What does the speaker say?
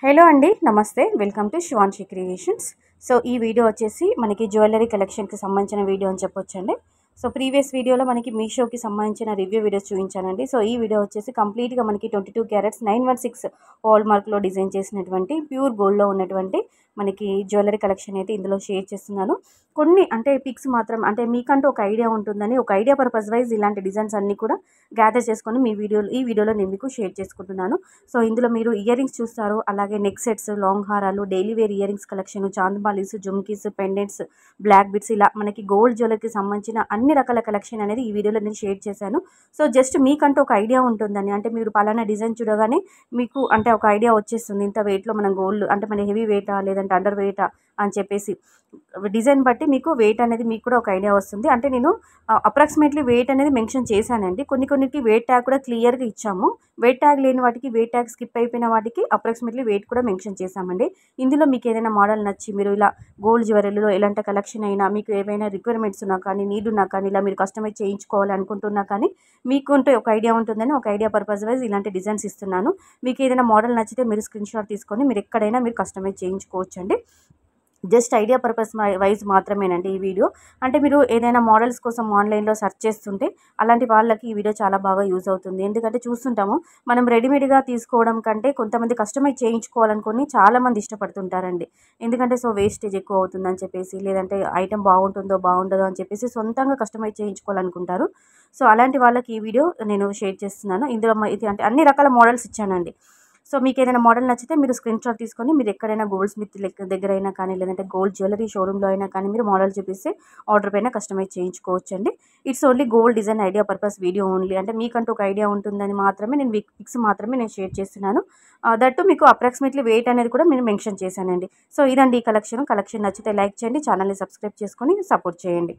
Hello అండి, నమస్తే. Welcome to Shivanshi creations. So ఈ వీడియో వచ్చేసి మనకి జ్యువెలరీ కలెక్షన్కి సంబంధించిన వీడియో అని చెప్పొచ్చండి. సో ప్రీవియస్ వీడియోలో మనకి మీషోకి సంబంధించిన రివ్యూ వీడియోస్ చూపించానండి. సో ఈ వీడియో వచ్చేసి కంప్లీట్గా మనకి 22 క్యారెట్స్ 916 హాల్ మార్క్లో డిజైన్ చేసినటువంటి ప్యూర్ గోల్డ్లో ఉన్నటువంటి మనకి జ్యువెలరీ కలెక్షన్ అయితే ఇందులో షేర్ చేస్తున్నాను. కొన్ని అంటే పిక్స్ మాత్రం అంటే మీకంటూ ఒక ఐడియా ఉంటుందని, ఒక ఐడియా పర్పస్ వైజ్ ఇలాంటి డిజైన్స్ అన్నీ కూడా గ్యాదర్ చేసుకొని ఈ వీడియోలో నేను మీకు షేర్ చేసుకుంటున్నాను. సో ఇందులో మీరు ఇయర్ రింగ్స్ చూస్తారు, అలాగే నెక్ సెట్స్, లాంగ్ హారాలు, daily wear earrings collection, chandbalis, jhumkis, pendants, black beads, ఇలా మనకి గోల్డ్ జ్యువెలరీకి సంబంధించిన అన్ని రకాల కలెక్షన్ అనేది ఈ వీడియోలో నేను షేర్ చేశాను. సో జస్ట్ మీకంటూ ఒక ఐడియా ఉంటుందని, అంటే మీరు పలానా డిజైన్ చూడగానే మీకు అంటే ఒక ఐడియా వచ్చేస్తుంది, ఇంత వెయిట్లో మనం గోల్డ్ అంటే మన హెవీ వెయిటా లేదంటే అండర్ వెయిటా అని చెప్పేసి డిజైన్ బట్టి మీకు వెయిట్ అనేది మీకు కూడా ఒక ఐడియా వస్తుంది. అంటే నేను అప్రాక్సిమేట్లీ వెయిట్ అనేది మెన్షన్ చేశానండి. కొన్నిటికి వెయిట్ ట్యాగ్ కూడా క్లియర్గా ఇచ్చాము. వెయిట్ ట్యాగ్ లేని వాటికి, వెయిట్ ట్యాగ్ స్కిప్ అయిపోయిన వాటికి అప్రాక్సిమేట్లీ వెయిట్ కూడా మెన్షన్ చేశామండి. ఇందులో మీకు ఏదైనా మోడల్ నచ్చి మీరు ఇలా గోల్డ్ జ్యువెలరీలో ఎలాంటి కలెక్షన్ అయినా, మీకు ఏవైనా రిక్వైర్మెంట్స్ ఉన్నా కానీ, నీడ్ ఉన్నా కానీ, ఇలా మీరు కస్టమైజ్ చేయించుకోవాలి అనుకుంటున్నా కానీ, మీకుంటే ఒక ఐడియా ఉంటుందని ఒక ఐడియా పర్పస్ వైజ్ ఇలాంటి డిజైన్స్ ఇస్తున్నాను. మీకు ఏదైనా మోడల్ నచ్చితే మీరు స్క్రీన్ షాట్ తీసుకొని మీరు ఎక్కడైనా మీరు కస్టమైజ్ చేయించుకోవచ్చండి. జస్ట్ ఐడియా పర్పస్ వైజ్ మాత్రమేనండి ఈ వీడియో. అంటే మీరు ఏదైనా మోడల్స్ కోసం ఆన్లైన్లో సెర్చ్ చేస్తుంటే అలాంటి వాళ్ళకి ఈ వీడియో చాలా బాగా యూజ్ అవుతుంది. ఎందుకంటే చూస్తుంటాము, మనం రెడీమేడ్గా తీసుకోవడం కంటే కొంతమంది కస్టమైజ్ చేయించుకోవాలనుకొని చాలామంది ఇష్టపడుతుంటారండి. ఎందుకంటే వేస్టేజ్ ఎక్కువ అవుతుందని చెప్పేసి, లేదంటే ఐటెం బాగుంటుందో బాగుండదో అని చెప్పేసి సొంతంగా కస్టమైజ్ చేయించుకోవాలనుకుంటారు. సో అలాంటి వాళ్ళకి ఈ వీడియో నేను షేర్ చేస్తున్నాను. ఇందులో ఇది అంటే అన్ని రకాల మోడల్స్ ఇచ్చానండి. సో మీకు ఏదైనా మోడల్ నచ్చితే మీరు స్క్రీన్ షాట్ తీసుకొని మీరు ఎక్కడైనా గోల్డ్ స్మిత్ దగ్గర అయినా కానీ, లేదంటే గోల్డ్ జ్యువెలరీ షోరూంలో అయినా కానీ మీరు మోడల్ చూపిస్తే ఆర్డర్ పైన కస్టమైజ్ చేయించుకోవచ్చండి. It's only gold design idea purpose video only. అంటే మీకంటూ ఒక ఐడియా ఉంటుందని మాత్రమే నేను పిక్స్ మాత్రమే నేను షేర్ చేస్తున్నాను. దట్టు మీకు అప్రాక్సిమేట్లీ వెయిట్ అనేది కూడా నేను మెన్షన్ చేశానండి. సో ఇదండి ఈ కలెక్షన్ నచ్చితే లైక్ చేయండి, ఛానల్ని సబ్స్క్రైబ్ చేసుకొని సపోర్ట్ చేయండి.